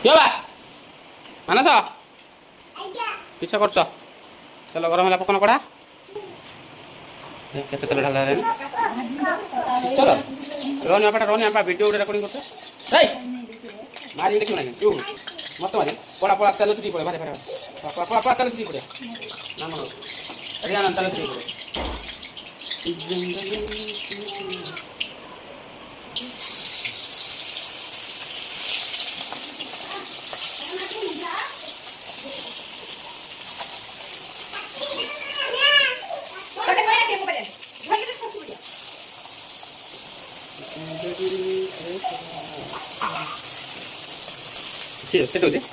क्यों बा मानस किस कर चलो गरम है पकन कड़ा केते तेल ढाला चलो रोनी आपा वीडियो रेकॉर्डिंग करते मारी देखियो ना क्यों मत मारी पड़ा पड़ा तेल चुरी पड़े भारे भारे पड़ा पड़ा पड़ा तेल चुरी पड़े ना मन रिया ना तेल चुरी पड़े Sih, itu deh.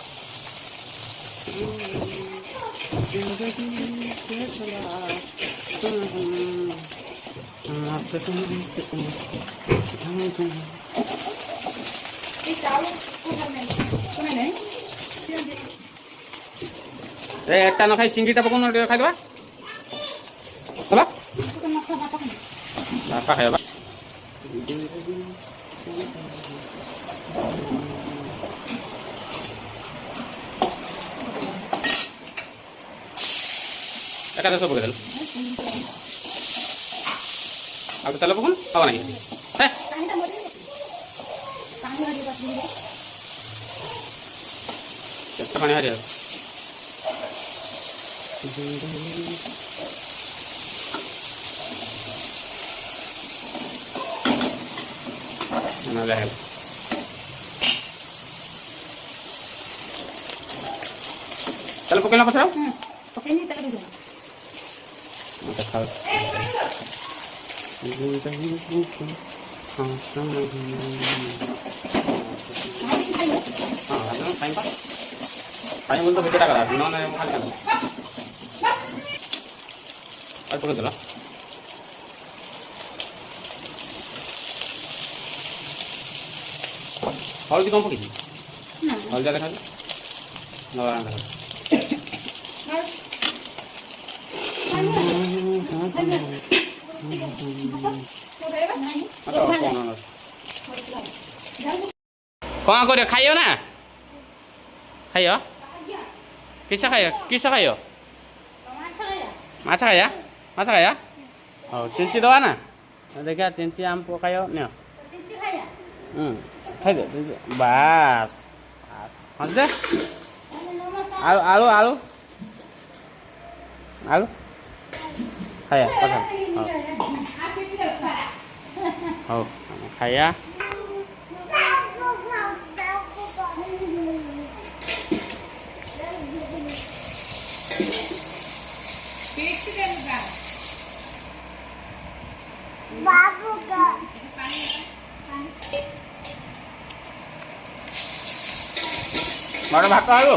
একটা না খাই চিংড়িটা পকন খাই দেবা চলো বাপা খাই বাবা একাদশ পকে দিল আর তাহলে পকন খাওয়া নাই হ্যাঁ কেতে পানি হারিয়ে না দেখেন তাহলে পকে না পছাও পকে নি তাহলে দিও আচ্ছা খাও টাইম বলতে বেঁচে টাকা না না খালি কেন আর পকে দিল हल्दी कम पकी हल्दी देखा कौन कर खाइयो ना खाइयो किस खाइयो माछा खाया हाँ चिंची दवा ना देखा चिंची आम पकायो न खाई दे बस हाँ दे आलू आलू आलू आलू खाया पसंद हाँ खाया बाबू का मारो भात आलू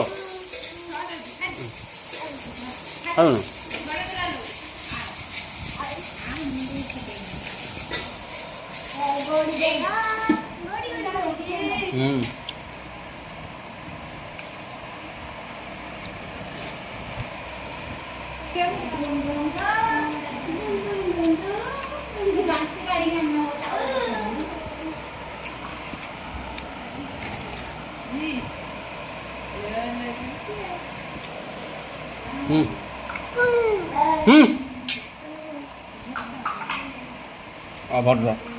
बहुत